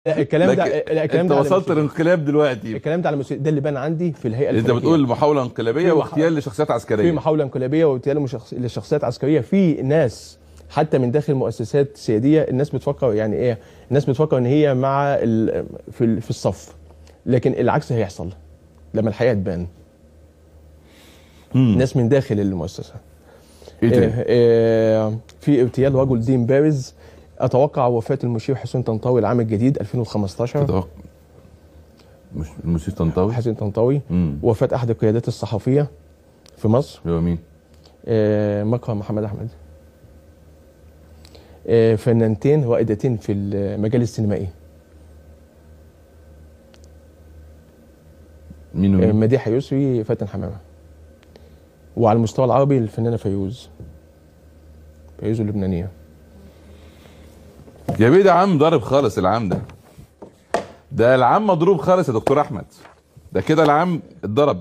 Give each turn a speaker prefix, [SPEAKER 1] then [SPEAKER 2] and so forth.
[SPEAKER 1] لا الكلام ده، لا الكلام
[SPEAKER 2] انت
[SPEAKER 1] ده على
[SPEAKER 2] وصلت للانقلاب دلوقتي.
[SPEAKER 1] الكلام ده على ده اللي بان عندي في الهيئه
[SPEAKER 2] انت
[SPEAKER 1] الفلكيه.
[SPEAKER 2] بتقول محاوله انقلابيه واغتيال لشخصيات
[SPEAKER 1] في
[SPEAKER 2] عسكريه.
[SPEAKER 1] محاوله انقلابيه واغتيال لشخصيات عسكريه. في ناس حتى من داخل مؤسسات سياديه الناس بتفكر يعني ايه، الناس بتفكر ان هي مع في الصف، لكن العكس هيحصل لما الحقيقه تبان. ناس من داخل المؤسسه.
[SPEAKER 2] ايه تاني؟
[SPEAKER 1] في اغتيال رجل دين بارز. اتوقع وفاه المشير حسين طنطاوي العام الجديد 2015.
[SPEAKER 2] مش المشير طنطاوي؟
[SPEAKER 1] حسين طنطاوي. وفاه احد القيادات الصحفيه في مصر.
[SPEAKER 2] هو مين؟
[SPEAKER 1] مكرم محمد احمد. فنانتين رائدتين في المجال السينمائي.
[SPEAKER 2] مين ومين؟
[SPEAKER 1] مديحه يسري، فاتن حمامه. وعلى المستوى العربي الفنانه فيروز اللبنانيه.
[SPEAKER 2] يا بيه ده عام ضارب خالص العام ده. ده العام مضروب خالص يا دكتور احمد. ده كده العام اتضرب.